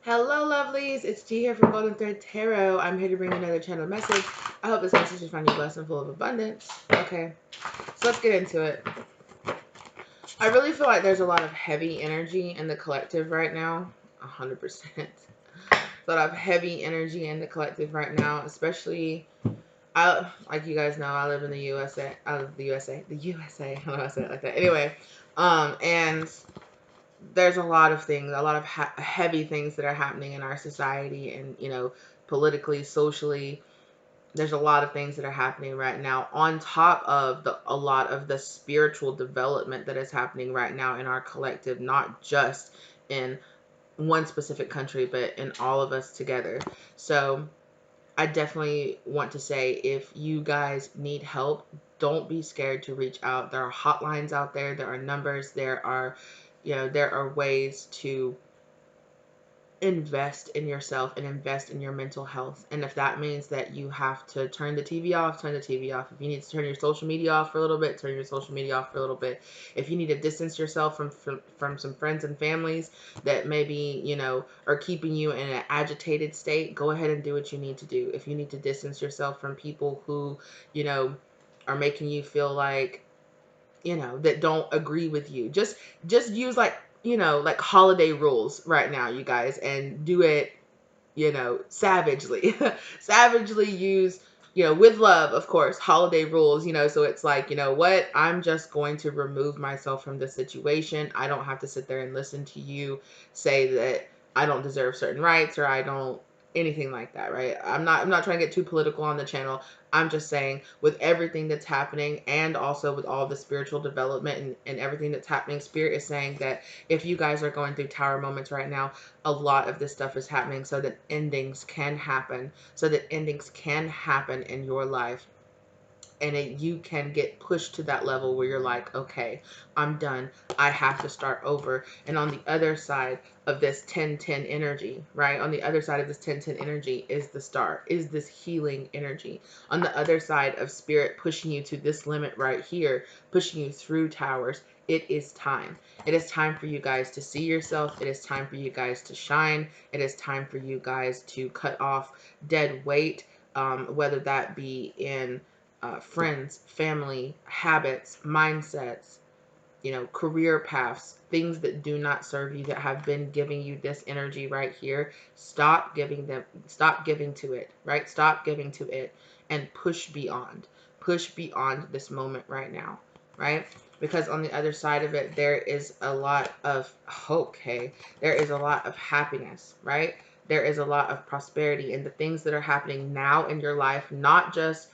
Hello, lovelies. It's G here from Golden Thread Tarot. I'm here to bring another channel message. I hope this message is find you blessed and full of abundance. Okay, so let's get into it. I really feel like there's a lot of heavy energy in the collective right now. 100%. A lot of heavy energy in the collective right now, especially. Like you guys know, I live in the USA. I live in the USA. The USA. I don't know how to say it like that. Anyway, and there's a lot of things, a lot of heavy things that are happening in our society, and politically, socially. There's a lot of things that are happening right now, on top of a lot of the spiritual development that is happening right now in our collective, not just in one specific country, but in all of us together. So I definitely want to say, if you guys need help, don't be scared to reach out. There are hotlines out there. There are numbers. There are ways to invest in yourself and invest in your mental health. And if that means that you have to turn the TV off, turn the TV off. If you need to turn your social media off for a little bit, turn your social media off for a little bit. If you need to distance yourself from some friends and families that maybe, are keeping you in an agitated state, go ahead and do what you need to do. If you need to distance yourself from people who, are making you feel like, that don't agree with you, just use like holiday rules right now, you guys, and do it, savagely. Savagely use, with love, of course, holiday rules, so it's like, what, I'm just going to remove myself from the situation. I don't have to sit there and listen to you say that I don't deserve certain rights, or I don't anything like that, right? I'm not trying to get too political on the channel. I'm just saying, with everything that's happening, and also with all the spiritual development, and everything that's happening, Spirit is saying that if you guys are going through tower moments right now, a lot of this stuff is happening so that endings can happen, in your life. And you can get pushed to that level where you're like, okay, I'm done. I have to start over. And on the other side of this 10-10 energy, right? On the other side of this 10-10 energy is the star, is this healing energy. On the other side of Spirit pushing you to this limit right here, pushing you through towers, it is time. It is time for you guys to see yourself. It is time for you guys to shine. It is time for you guys to cut off dead weight, whether that be in friends, family, habits, mindsets, career paths, things that do not serve you, that have been giving you this energy right here. Stop giving to it, right? Stop giving to it, and push beyond this moment right now, right? Because on the other side of it, there is a lot of hope. Okay, there is a lot of happiness, right? There is a lot of prosperity, and the things that are happening now in your life, not just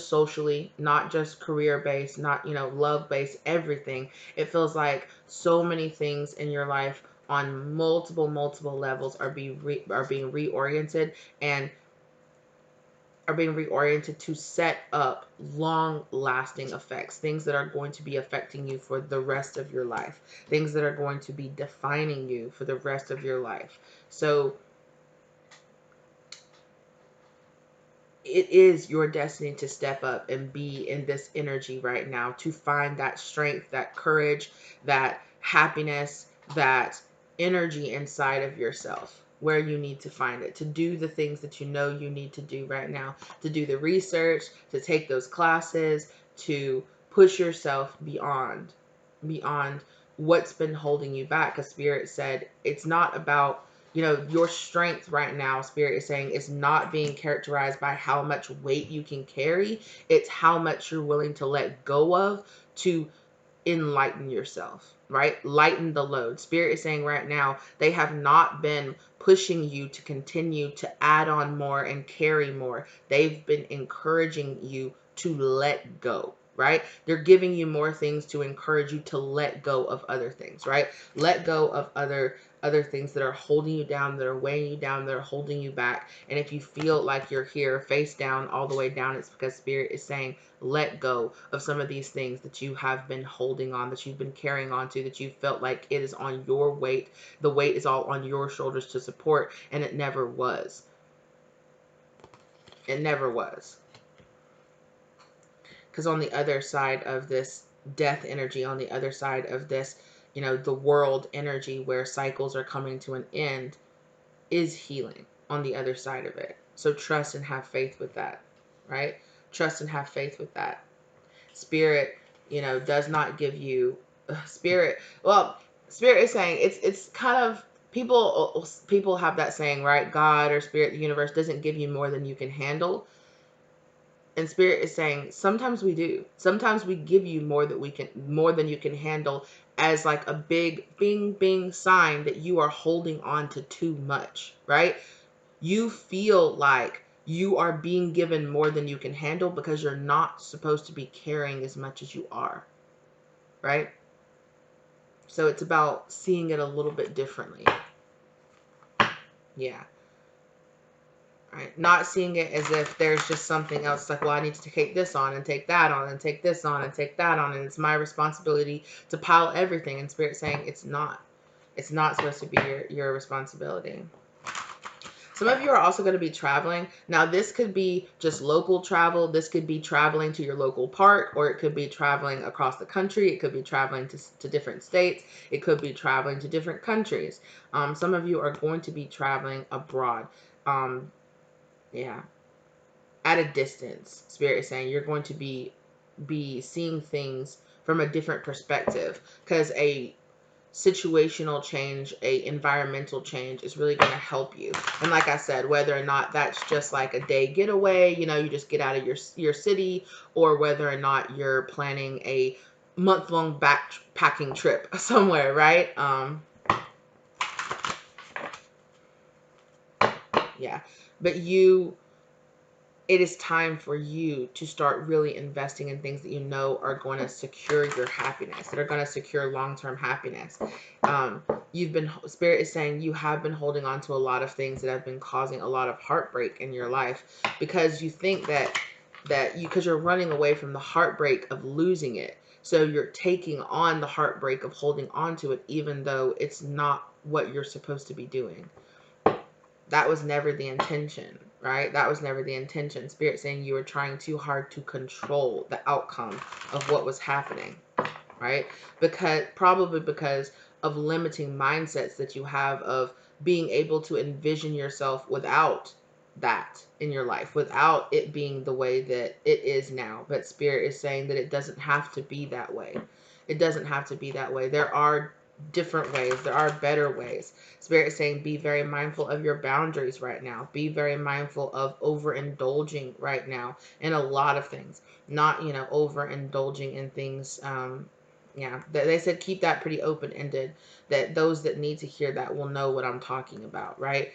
socially, not just career based, not, love based, everything. It feels like so many things in your life on multiple levels are being reoriented, and are being reoriented to set up long lasting effects, things that are going to be affecting you for the rest of your life, things that are going to be defining you for the rest of your life. So it is your destiny to step up and be in this energy right now, to find that strength, that courage, that happiness, that energy inside of yourself, where you need to find it, to do the things that you know you need to do right now, to do the research, to take those classes, to push yourself beyond what's been holding you back. Because Spirit said it's not about, your strength right now. Spirit is saying it's not being characterized by how much weight you can carry. It's how much you're willing to let go of to enlighten yourself, right? Lighten the load. Spirit is saying right now, they have not been pushing you to continue to add on more and carry more. They've been encouraging you to let go, right? They're giving you more things to encourage you to let go of other things, right? Let go of other things that are holding you down, that are weighing you down, that are holding you back. And if you feel like you're here face down, all the way down, it's because Spirit is saying, let go of some of these things that you have been holding on, that you've been carrying on to, that you felt like it is on your weight. The weight is all on your shoulders to support, and it never was. It never was. Because on the other side of this death energy, on the other side of this, the world energy, where cycles are coming to an end, is healing on the other side of it. So trust and have faith with that, right? Trust and have faith with that. Spirit, does not give you spirit. Well, spirit is saying it's kind of people have that saying, right? God or spirit, the universe doesn't give you more than you can handle. And spirit is saying sometimes we do. Sometimes we give you more than you can handle, as like a big bing bing sign that you are holding on to too much, right? You feel like you are being given more than you can handle because you're not supposed to be carrying as much as you are, right? So it's about seeing it a little bit differently. Yeah. Right? Not seeing it as if there's just something else like, well, I need to take this on and take that on and take this on and take that on, and it's my responsibility to pile everything. And Spirit saying it's not. It's not supposed to be your responsibility. Some of you are also going to be traveling. Now, this could be just local travel. This could be traveling to your local park, or it could be traveling across the country. It could be traveling to different states. It could be traveling to different countries. Some of you are going to be traveling abroad. Yeah, at a distance. Spirit is saying you're going to be seeing things from a different perspective, because a situational change, a environmental change is really going to help you. And like I said, whether or not that's just like a day getaway, you just get out of your city, or whether or not you're planning a month-long backpacking trip somewhere, right? Yeah, but it is time for you to start really investing in things that you know are going to secure your happiness, that are going to secure long-term happiness. Spirit is saying you have been holding on to a lot of things that have been causing a lot of heartbreak in your life, because you think because you're running away from the heartbreak of losing it. So you're taking on the heartbreak of holding on to it, even though it's not what you're supposed to be doing. That was never the intention, right? That was never the intention. Spirit saying you were trying too hard to control the outcome of what was happening, right? Probably because of limiting mindsets that you have of being able to envision yourself without that in your life, without it being the way that it is now. But Spirit is saying that it doesn't have to be that way. It doesn't have to be that way. There are different ways. There are better ways. Spirit is saying be very mindful of your boundaries right now. Be very mindful of overindulging right now in a lot of things. Not, overindulging in things. Yeah, they said keep that pretty open-ended, that those that need to hear that will know what I'm talking about, right?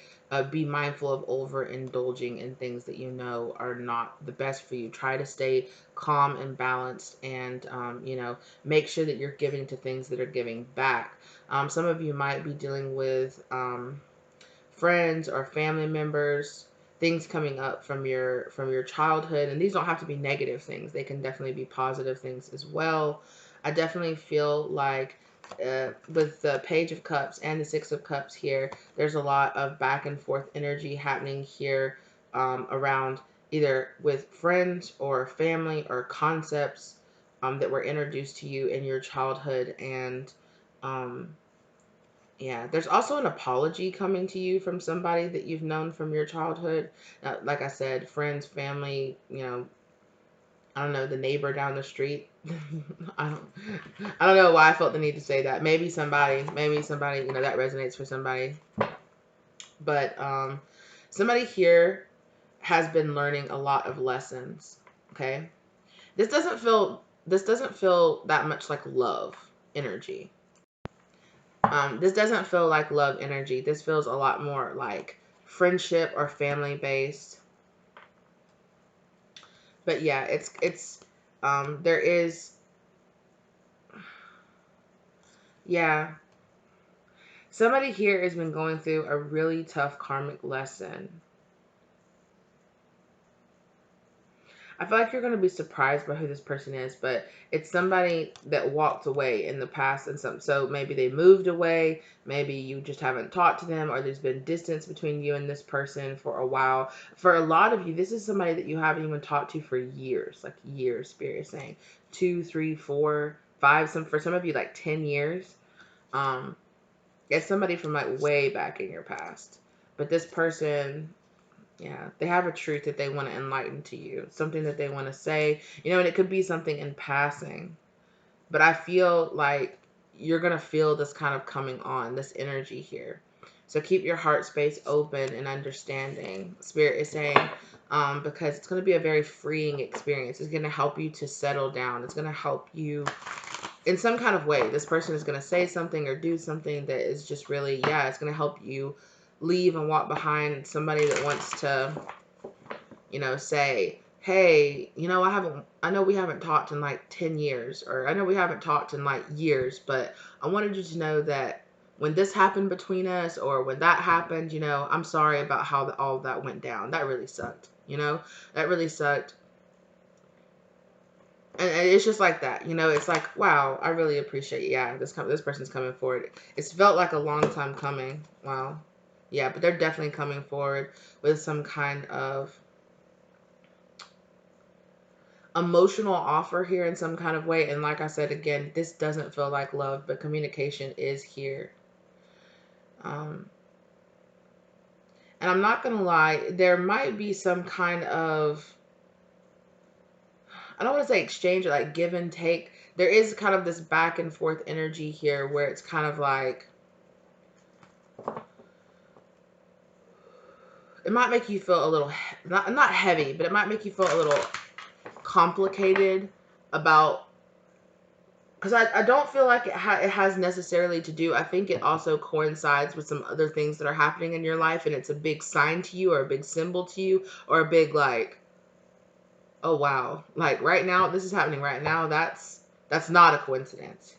Be mindful of overindulging in things that you know are not the best for you. Try to stay calm and balanced, and make sure that you're giving to things that are giving back. Some of you might be dealing with friends or family members, things coming up from your childhood, and these don't have to be negative things. They can definitely be positive things as well. I definitely feel like with the Page of Cups and the Six of Cups here, there's a lot of back and forth energy happening here, around either with friends or family or concepts that were introduced to you in your childhood. And yeah, there's also an apology coming to you from somebody that you've known from your childhood. Like I said, friends, family, I don't know, the neighbor down the street. I don't, I don't know why I felt the need to say that. Maybe somebody, that resonates for somebody. But somebody here has been learning a lot of lessons. Okay, this doesn't feel that much like love energy. This doesn't feel like love energy. This feels a lot more like friendship or family based. But yeah, there is, yeah. Somebody here has been going through a really tough karmic lesson. I feel like you're going to be surprised by who this person is, but it's somebody that walked away in the past, and so maybe they moved away, maybe you just haven't talked to them, or there's been distance between you and this person for a while. For a lot of you, this is somebody that you haven't even talked to for years, like years. Spirit is saying 2, 3, 4, 5. For some of you, like 10 years. It's somebody from like way back in your past. But this person, yeah, they have a truth that they want to enlighten to you, something that they want to say, and it could be something in passing. But I feel like you're going to feel this kind of coming on, this energy here. So keep your heart space open and understanding. Spirit is saying, because it's going to be a very freeing experience. It's going to help you to settle down. It's going to help you in some kind of way. This person is going to say something or do something that is just really, yeah, it's going to help you leave and walk behind somebody that wants to, say, hey, I know we haven't talked in like 10 years, or I know we haven't talked in like years, but I wanted you to know that when this happened between us, or when that happened, I'm sorry about how all of that went down. That really sucked, that really sucked. And it's just like that, it's like, wow, I really appreciate, yeah, this person's coming forward. It's felt like a long time coming. Wow. Yeah, but they're definitely coming forward with some kind of emotional offer here in some kind of way. And like I said, again, this doesn't feel like love, but communication is here. And I'm not going to lie, there might be some kind of, I don't want to say exchange or like give and take. There is kind of this back and forth energy here where it's kind of like, it might make you feel a little, not heavy, but it might make you feel a little complicated about, because I don't feel like it has necessarily to do. I think it also coincides with some other things that are happening in your life, and it's a big sign to you, or a big symbol to you, or a big like, oh wow, like right now, this is happening right now. That's not a coincidence,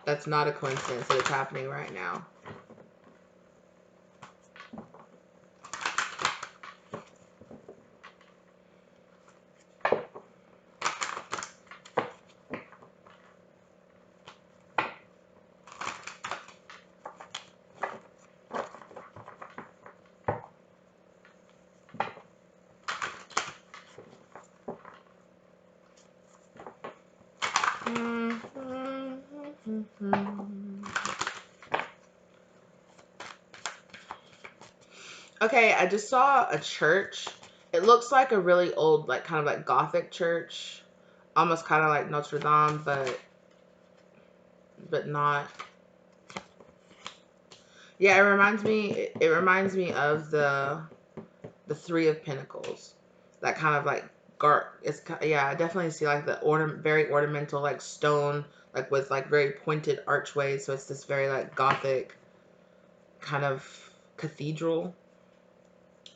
That's not a coincidence that it's happening right now. Okay, I just saw a church. It looks like a really old, like kind of like Gothic church, almost kind of like Notre Dame, but not. Yeah, it reminds me. It reminds me of the Three of Pentacles. That kind of like It's, yeah, I definitely see like the very ornamental like stone, like with like very pointed archways. So it's this very like Gothic kind of cathedral.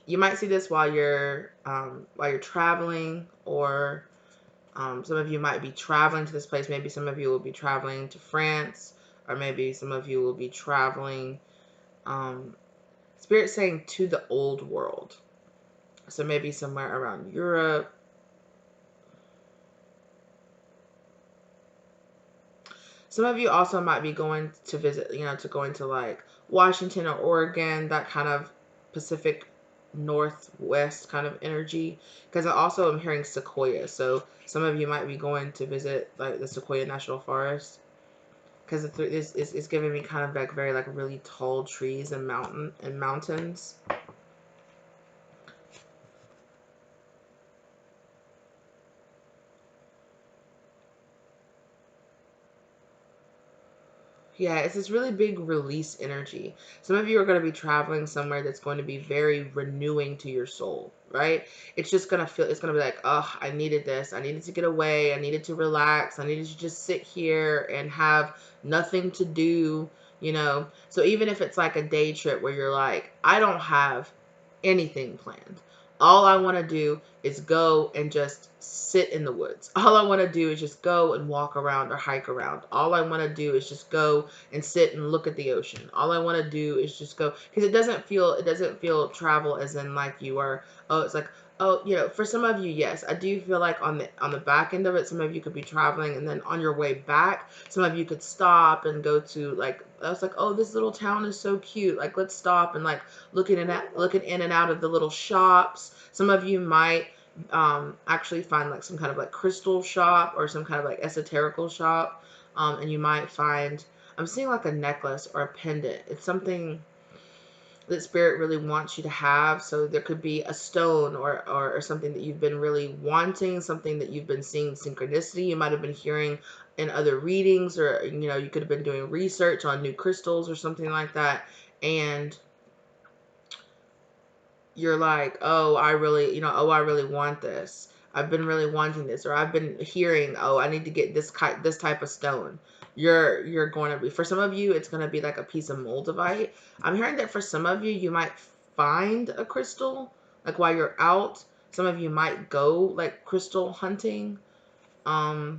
You might see this while you're traveling, or some of you might be traveling to this place. Maybe some of you will be traveling to France, or maybe some of you will be traveling. Spirit saying to the old world. So maybe somewhere around Europe. Some of you also might be going to visit, to go into like Washington or Oregon, that kind of Pacific Northwest kind of energy. Because I also am hearing sequoia. So some of you might be going to visit like the Sequoia National Forest. Because it's giving me kind of like very like really tall trees and mountains. Yeah, it's this really big release energy. Some of you are going to be traveling somewhere that's going to be very renewing to your soul, right? It's just going to feel, it's going to be like, oh, I needed this. I needed to get away. I needed to relax. I needed to just sit here and have nothing to do, So even if it's like a day trip where you're like, I don't have anything planned. All I want to do is go and just sit in the woods. All I want to do is just go and walk around or hike around. All I want to do is just go and sit and look at the ocean. All I want to do is just go, because it doesn't feel travel as in like you are, oh, it's like, oh, for some of you, yes, I do feel like on the back end of it, some of you could be traveling, and then on your way back, some of you could stop and go to like, I was like, oh, this little town is so cute. Like, let's stop and like looking in and out of the little shops. Some of you might actually find like some kind of like crystal shop or some kind of like esoterical shop, and you might find, I'm seeing like a necklace or a pendant. It's something, that Spirit really wants you to have. So there could be a stone or something that you've been really wanting, something that you've been seeing synchronicity. You might have been hearing in other readings, or, you know, you could have been doing research on new crystals or something like that. And you're like, oh, I really, I really want this. I've been really wanting this, or I've been hearing, oh, I need to get this type of stone. You're going to be, for some of you, it's going to be like a piece of moldavite. I'm hearing that for some of you, you might find a crystal, like while you're out. Some of you might go like crystal hunting. Because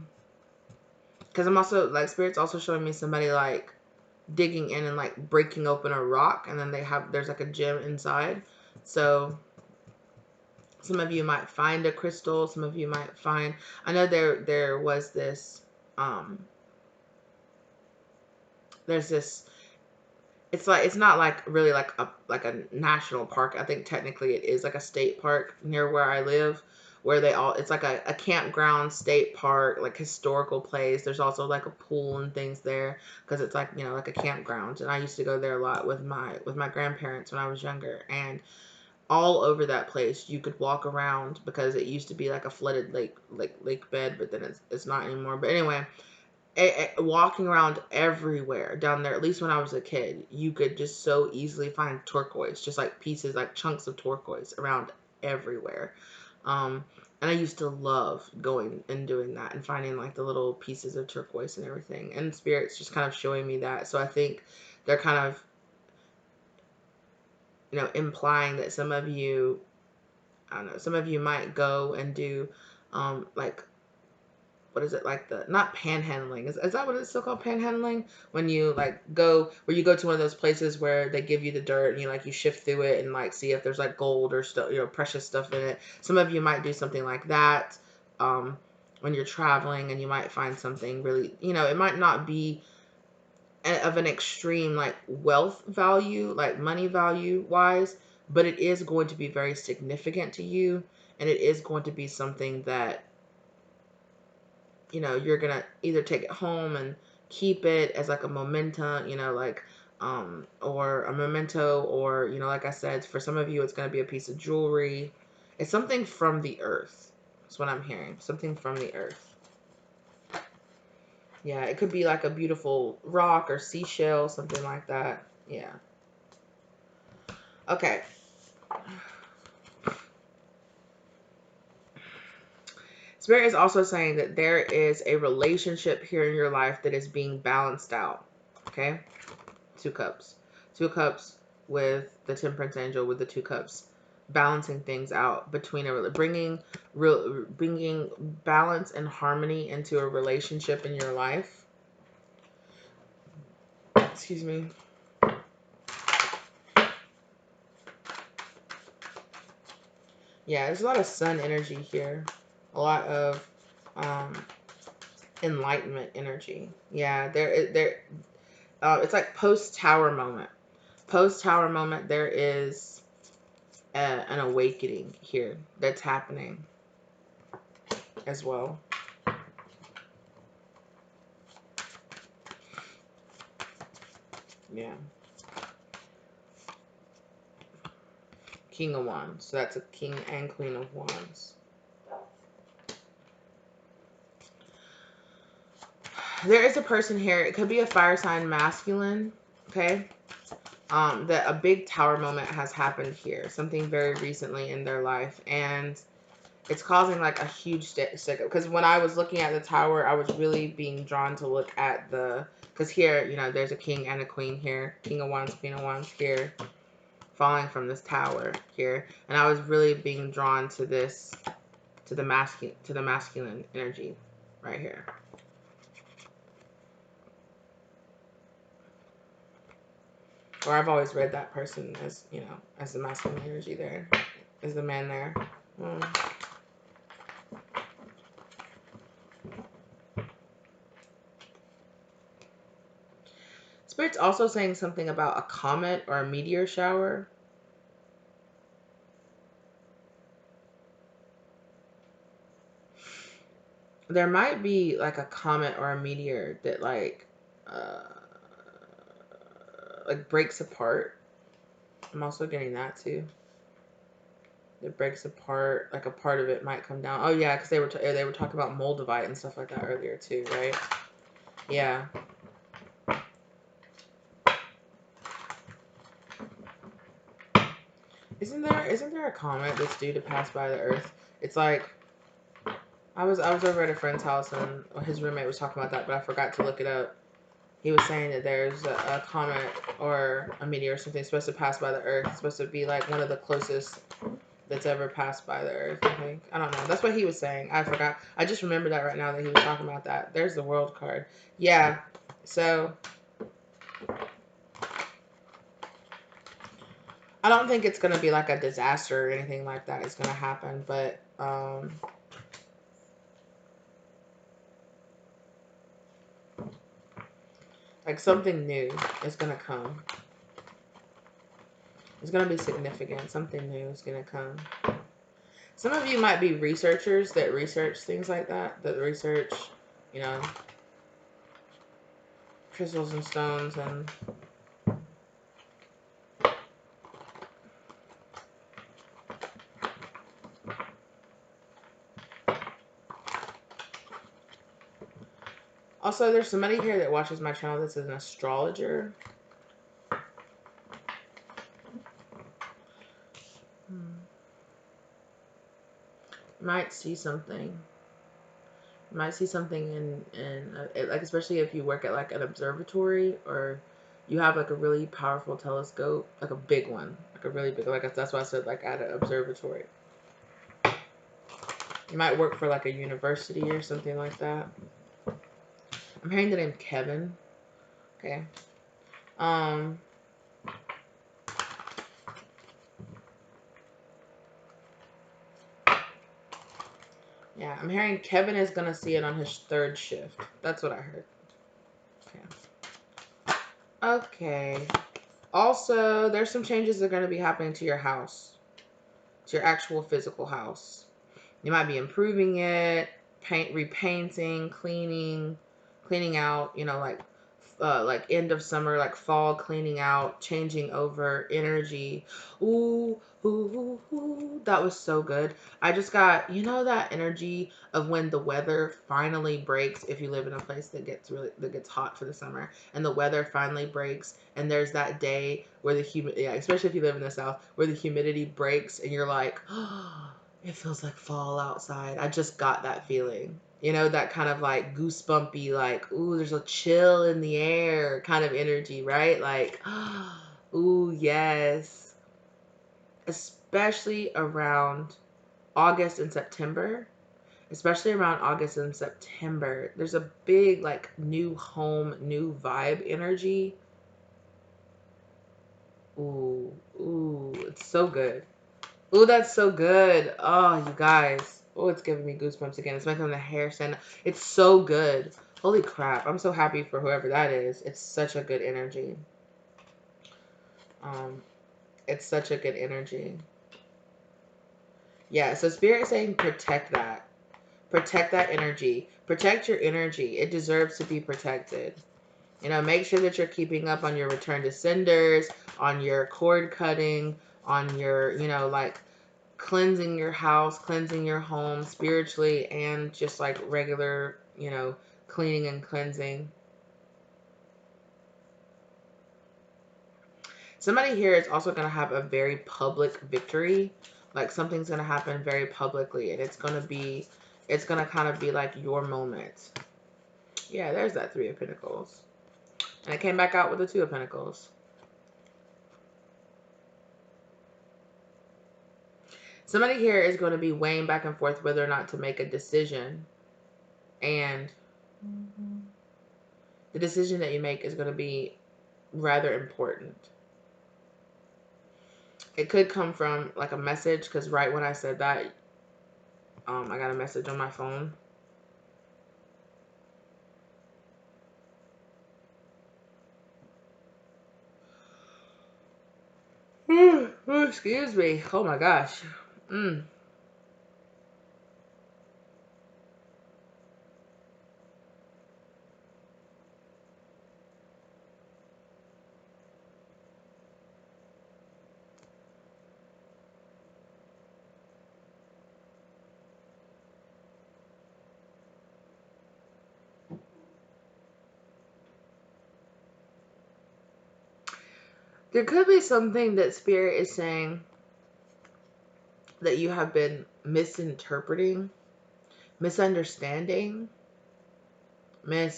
I'm also like, Spirit's also showing me somebody like digging in and like breaking open a rock, and then there's like a gem inside. So some of you might find a crystal. Some of you might find, I know there was this, there's this, it's not like really like a national park. I think technically it is like a state park near where I live, where it's like a campground, state park, like historical place. There's also like a pool and things there, because it's like, like a campground. And I used to go there a lot with my grandparents when I was younger. And all over that place you could walk around, because it used to be like a flooded lake bed, but then it's not anymore. But anyway, walking around everywhere down there, at least when I was a kid, you could just so easily find turquoise, just like pieces, like chunks of turquoise around everywhere. And I used to love going and doing that and finding like the little pieces of turquoise and everything. And Spirit's just kind of showing me that. So I think they're kind of, implying that some of you, I don't know, some of you might go and do, like, what is it, like not panhandling, is that what it's still called, panhandling? When you like where you go to one of those places where they give you the dirt and you shift through it and like see if there's like gold or stuff, precious stuff in it. Some of you might do something like that, when you're traveling, and you might find something really, it might not be of an extreme like wealth value, like money value wise, but it is going to be very significant to you, and it is going to be something that, you're gonna either take it home and keep it as like a memento, or a memento, or, like I said, for some of you, it's gonna be a piece of jewelry. It's something from the earth. That's what I'm hearing. Something from the earth. Yeah, it could be like a beautiful rock or seashell, something like that. Yeah. Okay. Spirit is also saying that there is a relationship here in your life that is being balanced out. Okay? 2 cups. 2 cups with the Temperance Angel with the 2 cups. Balancing things out between bringing balance and harmony into a relationship in your life. Excuse me. Yeah, there's a lot of sun energy here. A lot of enlightenment energy. Yeah, it's like post-tower moment. Post-tower moment, there is an awakening here that's happening as well. Yeah. King of Wands. So that's a King and Queen of Wands. There is a person here. It could be a fire sign masculine. Okay. That a big tower moment has happened here. Something very recently in their life. And it's causing like a huge stick up. Because when I was looking at the tower, I was really being drawn to look at because here, there's a king and a queen here. King of Wands, Queen of Wands here. Falling from this tower here. And I was really being drawn to this, to the masculine energy right here. Or I've always read that person as, as the masculine energy there. As the man there. Spirit's also saying something about a comet or a meteor shower. There might be like a comet or a meteor that like breaks apart. I'm also getting that too. It breaks apart, like a part of it might come down. Oh yeah, because they were talking about moldavite and stuff like that earlier too, right? Yeah. Isn't there a comet that's due to pass by the Earth? It's like I was over at a friend's house and his roommate was talking about that, but I forgot to look it up. He was saying that there's a comet or a meteor or something supposed to pass by the Earth. It's supposed to be like one of the closest that's ever passed by the Earth, I think. I don't know. That's what he was saying. I forgot. I just remember that right now that he was talking about that. There's the world card. Yeah. So I don't think it's gonna be like a disaster or anything like that is gonna happen, but like something new is gonna come. It's gonna be significant. Something new is gonna come. Some of you might be researchers that research things like that. That research, you know, crystals and stones and also there's somebody here that watches my channel that's an astrologer. Might see something. Might see something in like, especially if you work at like an observatory or you have like a really powerful telescope, like a big one, like a really big, like that's why I said like at an observatory. You might work for like a university or something like that. I'm hearing the name Kevin. Okay. Yeah, I'm hearing Kevin is gonna see it on his third shift. That's what I heard. Okay. Okay. Also, there's some changes that are gonna be happening to your house, to your actual physical house. You might be improving it, repainting, cleaning out, you know, like end of summer, like fall, cleaning out, changing over energy. Ooh, ooh, ooh, ooh, that was so good. I just got, you know, that energy of when the weather finally breaks. If you live in a place that gets hot for the summer, and the weather finally breaks, and there's that day where yeah, especially if you live in the South, where the humidity breaks, and you're like, oh, it feels like fall outside. I just got that feeling. You know, that kind of like goosebumpy, like, ooh, there's a chill in the air kind of energy, right? Like, ooh, yes. Especially around August and September. Especially around August and September. There's a big, like, new home, new vibe energy. Ooh, ooh, it's so good. Ooh, that's so good. Oh, you guys. Oh, it's giving me goosebumps again. It's making the hair stand. It's so good. Holy crap. I'm so happy for whoever that is. It's such a good energy. It's such a good energy. Yeah, so Spirit is saying protect that. Protect that energy. Protect your energy. It deserves to be protected. You know, make sure that you're keeping up on your return to senders, on your cord cutting, on your, you know, like cleansing your house, cleansing your home spiritually, and just like regular, you know, cleaning and cleansing. Somebody here is also going to have a very public victory. Like something's going to happen very publicly, and it's going to kind of be like your moment. Yeah, there's that Three of Pentacles. And it came back out with the Two of Pentacles. Somebody here is going to be weighing back and forth whether or not to make a decision. And the decision that you make is going to be rather important. It could come from like a message, because right when I said that, I got a message on my phone. Excuse me. Oh my gosh. There could be something that Spirit is saying that you have been misinterpreting, misunderstanding, Spirit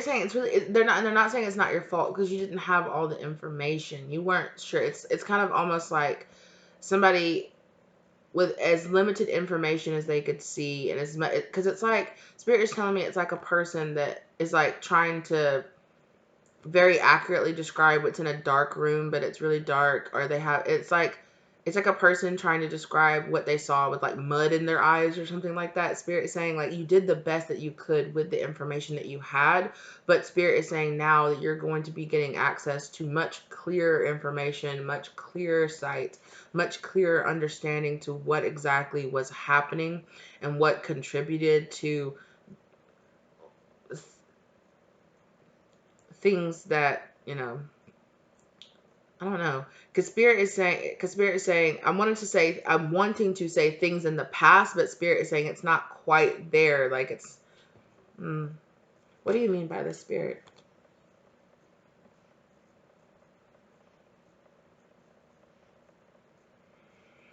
saying it's really, they're not saying it's not your fault because you didn't have all the information. You weren't sure. It's kind of almost like somebody with as limited information as they could see, and as much, because it's like Spirit is telling me it's like a person that is like trying to very accurately describe what's in a dark room, but it's really dark, or it's like a person trying to describe what they saw with like mud in their eyes or something like that. Spirit is saying like you did the best that you could with the information that you had, but Spirit is saying now that you're going to be getting access to much clearer information, much clearer sight, much clearer understanding to what exactly was happening and what contributed to things that, I don't know. Because Spirit is saying, I'm wanting to say things in the past, but Spirit is saying it's not quite there. Like it's, what do you mean by the Spirit?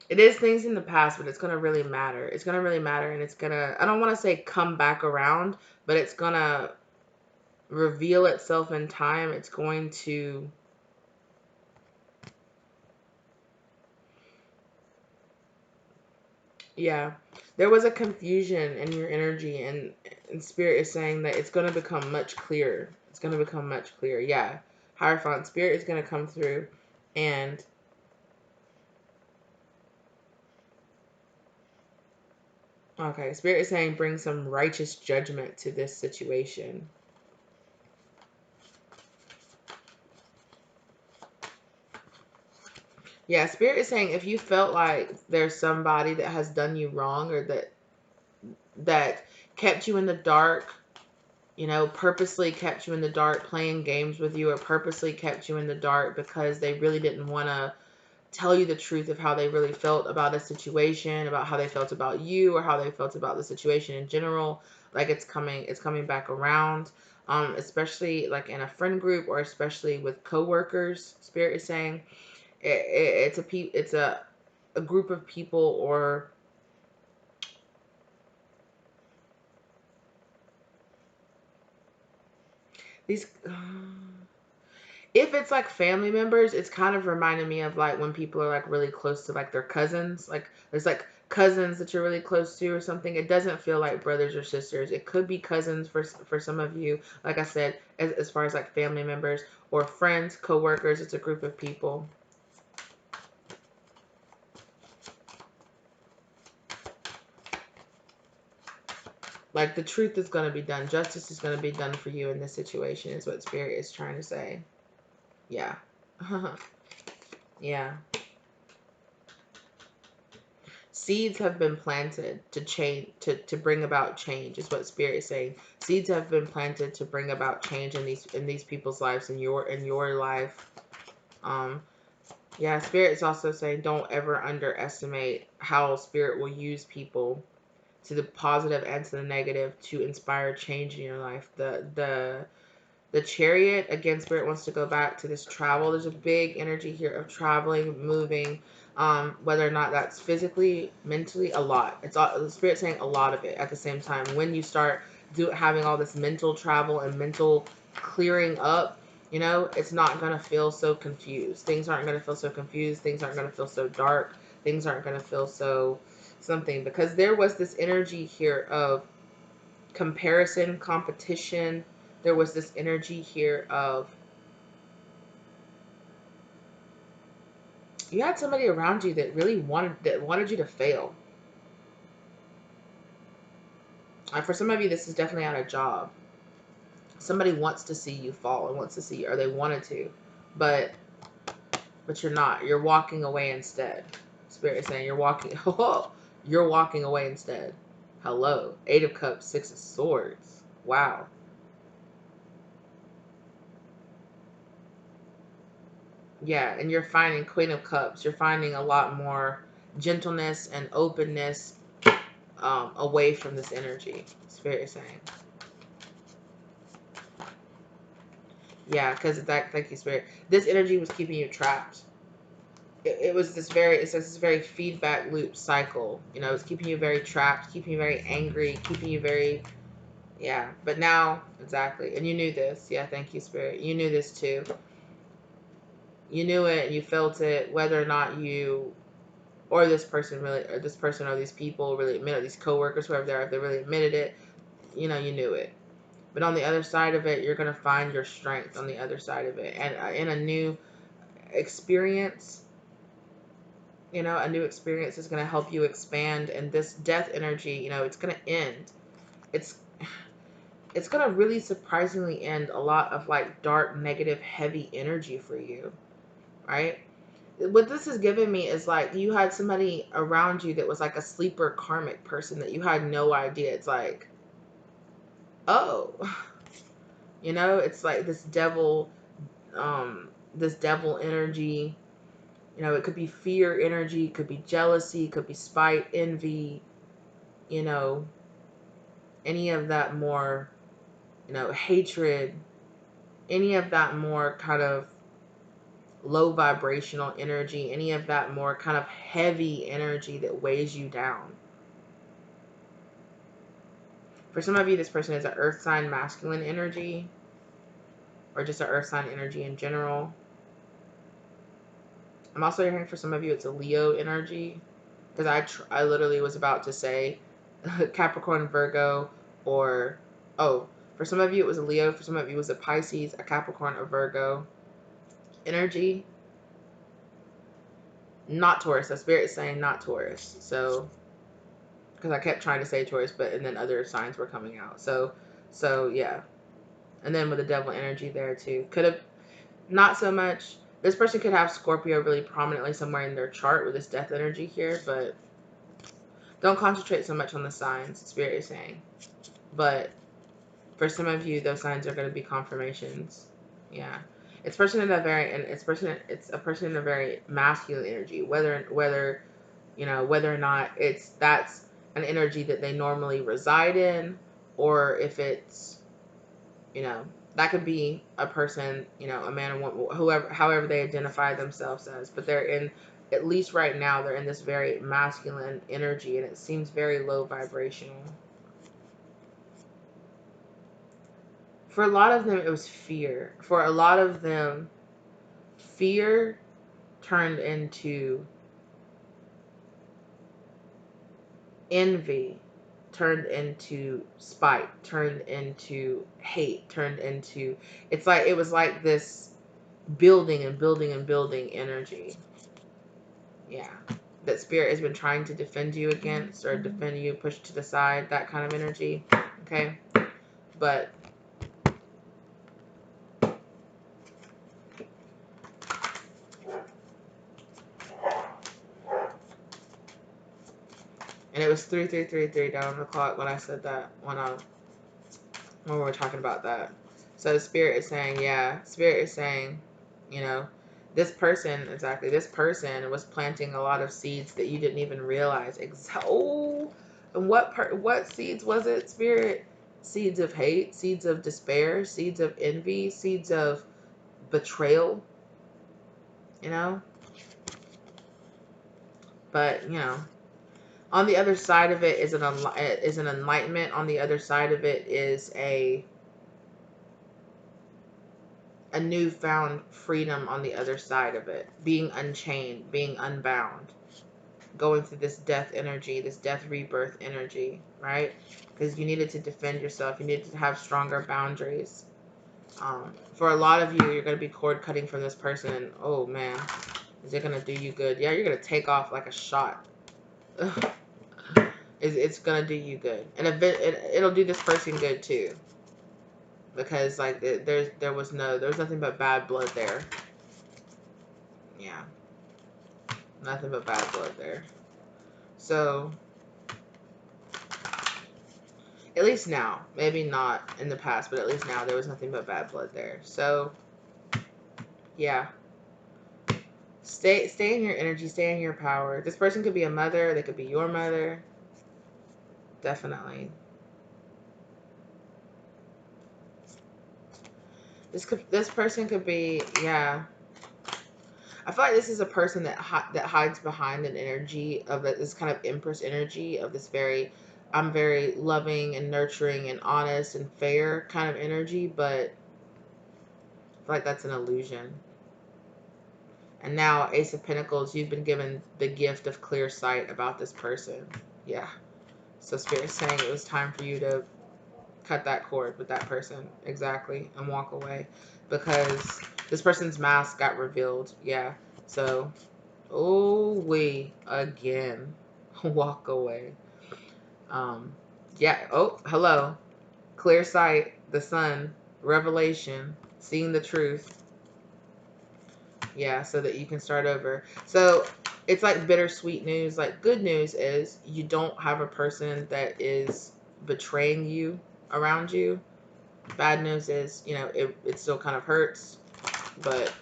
It is things in the past, but it's going to really matter. It's going to really matter, and it's going to, I don't want to say come back around, but it's going to reveal itself in time. It's going to, yeah, there was a confusion in your energy, and Spirit is saying that it's going to become much clearer. It's going to become much clearer. Yeah. Hierophant, Spirit is going to come through, and okay, Spirit is saying bring some righteous judgment to this situation. Yeah, Spirit is saying if you felt like there's somebody that has done you wrong, or that kept you in the dark, purposely kept you in the dark, playing games with you, or purposely kept you in the dark because they really didn't want to tell you the truth of how they really felt about a situation, about how they felt about you, or how they felt about the situation in general. Like it's coming back around. Especially like in a friend group, or especially with coworkers. Spirit is saying it's a group of people, or these. If it's like family members, it's kind of reminding me of like when people are like really close to like their cousins. Like there's like cousins that you're really close to or something. It doesn't feel like brothers or sisters. It could be cousins for some of you. Like I said, as far as like family members or friends, coworkers, it's a group of people. Like the truth is going to be done. Justice is going to be done for you in this situation is what Spirit is trying to say. Yeah. Yeah. Seeds have been planted to change, to bring about change is what Spirit is saying. Seeds have been planted to bring about change in these people's lives, in your life. Um yeah, Spirit is also saying don't ever underestimate how Spirit will use people, to the positive and to the negative, to inspire change in your life. The Chariot, again, Spirit wants to go back to this travel. There's a big energy here of traveling, moving, whether or not that's physically, mentally, a lot. It's all, the Spirit saying a lot of it at the same time. When you start having all this mental travel and mental clearing up, it's not going to feel so confused. Things aren't going to feel so confused. Things aren't going to feel so dark. Things aren't going to feel so something. Because there was this energy here of comparison, competition. There was this energy here of you had somebody around you that really wanted you to fail. For some of you, this is definitely on a job. Somebody wants to see you fall and wants to see, or they wanted to, but you're not. You're walking away instead. Spirit is saying you're walking. You're walking away instead. Hello, 8 of Cups, 6 of Swords. Wow. Yeah, and you're finding Queen of Cups. You're finding a lot more gentleness and openness away from this energy. Spirit is saying. Yeah, because that, thank you, Spirit. This energy was keeping you trapped. It was this very, it's this very feedback loop cycle. You know, it's keeping you very trapped, keeping you very angry, keeping you very, yeah. But now, exactly. And you knew this. Yeah, thank you, Spirit. You knew this too. You knew it and you felt it, whether or not you, or this person really, or this person or these people really admit it, these coworkers, whoever they are, if they really admitted it, you know, you knew it. But on the other side of it, you're going to find your strength on the other side of it. And in a new experience, you know, a new experience is going to help you expand. And this death energy, you know, it's going to end. It's it's going to really surprisingly end a lot of like dark, negative, heavy energy for you, right? What this has given me is like you had somebody around you that was like a sleeper karmic person that you had no idea. It's like, oh, you know, it's like this devil energy. You know, it could be fear energy, it could be jealousy, it could be spite, envy, you know, any of that more, you know, hatred, any of that more kind of low vibrational energy, any of that more kind of heavy energy that weighs you down. For some of you, this person is an earth sign masculine energy, or just an earth sign energy in general. I'm also hearing for some of you, it's a Leo energy. Because I literally was about to say Capricorn, Virgo, or, oh, for some of you it was a Leo, for some of you it was a Pisces, a Capricorn, a Virgo energy. Not Taurus. The Spirit is saying not Taurus. So, because I kept trying to say Taurus, but and then other signs were coming out. So yeah. And then with the devil energy there too. Could have, not so much. This person could have Scorpio really prominently somewhere in their chart with this death energy here, but don't concentrate so much on the signs, Spirit is saying. But for some of you, those signs are going to be confirmations. Yeah. It's a person in a very masculine energy, whether you know, whether or not that's an energy that they normally reside in, or if it's, you know, that could be a person, you know, a man or woman, however they identify themselves as, but they're in, at least right now, they're in this very masculine energy, and it seems very low vibrational. For a lot of them, it was fear. For a lot of them, fear turned into envy, turned into spite, turned into hate, turned into, it's like, it was like this building and building and building energy. Yeah. That Spirit has been trying to defend you against, or defend you, push to the side, that kind of energy. Okay? But and it was 3333 down on the clock when I said that, when we were talking about that. So the Spirit is saying, yeah, Spirit is saying, you know, this person was planting a lot of seeds that you didn't even realize. Oh, and what seeds was it, Spirit? Seeds of hate, seeds of despair, seeds of envy, seeds of betrayal, you know? But, you know, on the other side of it is an enlightenment. On the other side of it is a newfound freedom on the other side of it. Being unchained, being unbound. Going through this death energy, this death rebirth energy, right? Because you needed to defend yourself. You needed to have stronger boundaries. For a lot of you, you're going to be cord cutting from this person. And, oh, man. Is it going to do you good? Yeah, you're going to take off like a shot. Ugh. It's going to do you good. And it'll do this person good, too. Because like there was nothing but bad blood there. Yeah, nothing but bad blood there. So at least now, maybe not in the past, but at least now there was nothing but bad blood there. So yeah, stay in your energy, stay in your power. This person could be a mother, they could be your mother. Definitely. This person could be, yeah. I feel like this is a person that hides behind an energy of this kind of Empress energy of this I'm very loving and nurturing and honest and fair kind of energy, but I feel like that's an illusion. And now, Ace of Pentacles, you've been given the gift of clear sight about this person. Yeah. So Spirit's saying it was time for you to cut that cord with that person. Exactly. And walk away. Because this person's mask got revealed. Yeah. So, oh, again. Walk away. Yeah. Oh, hello. Clear sight. The sun. Revelation. Seeing the truth. Yeah, so that you can start over. So it's like bittersweet news. Like, good news is you don't have a person that is betraying you around you. Bad news is, you know, it still kind of hurts, but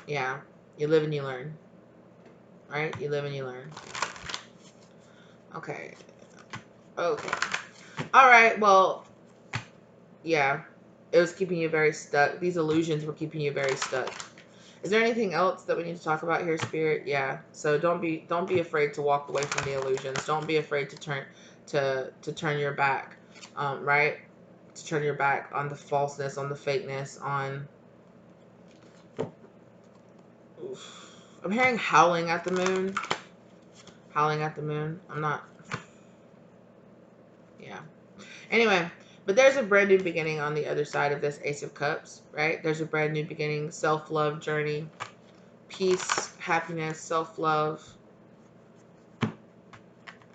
yeah, you live and you learn, right? You live and you learn. Okay. All right. Well, yeah, it was keeping you very stuck. These illusions were keeping you very stuck. Is there anything else that we need to talk about here, Spirit? Yeah. So don't be afraid to walk away from the illusions. Don't be afraid to turn your back, right? To turn your back on the falseness, on the fakeness, on. Oof. I'm hearing howling at the moon. Howling at the moon. I'm not. Yeah. Anyway, but there's a brand new beginning on the other side of this Ace of Cups, right? There's a brand new beginning, self-love journey, peace, happiness, self-love.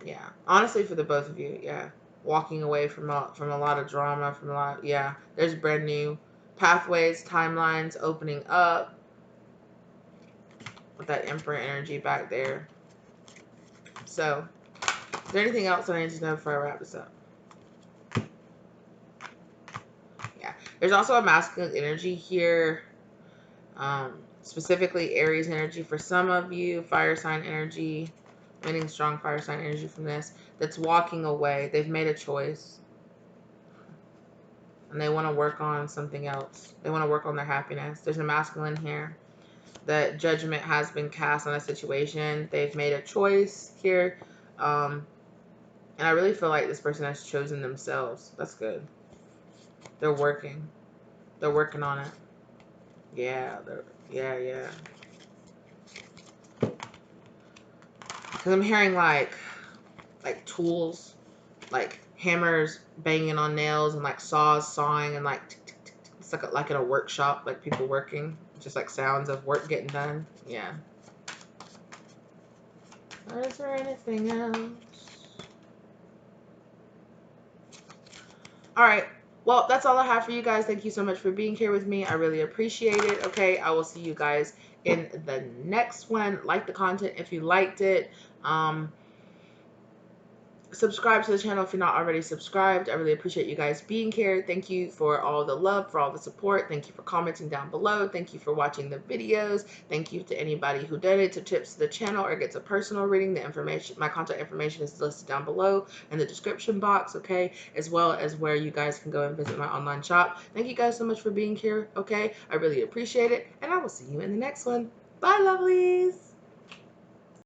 Yeah, honestly, for the both of you, yeah, walking away from a lot of drama, from a lot, yeah. There's brand new pathways, timelines opening up with that Emperor energy back there. So, is there anything else I need to know before I wrap this up? Yeah, there's also a masculine energy here, specifically Aries energy for some of you, fire sign energy. Getting strong fire sign energy from this. That's walking away. They've made a choice. And they want to work on something else. They want to work on their happiness. There's a masculine here. That judgment has been cast on a situation. They've made a choice here. And I really feel like this person has chosen themselves. That's good. They're working. They're working on it. Yeah. Yeah. Because I'm hearing like tools, like hammers banging on nails and like saws sawing and like it's like in a workshop, like people working, just like sounds of work getting done. Yeah. Is there anything else? All right. Well, that's all I have for you guys. Thank you so much for being here with me. I really appreciate it. Okay, I will see you guys in the next one. Like the content if you liked it. Subscribe to the channel if you're not already subscribed. I really appreciate you guys being here. Thank you for all the love, for all the support. Thank you for commenting down below. Thank you for watching the videos. Thank you to anybody who donates or tips to the channel or gets a personal reading. The information, my contact information is listed down below in the description box, okay? As well as where you guys can go and visit my online shop. Thank you guys so much for being here, okay? I really appreciate it, and I will see you in the next one. Bye, lovelies!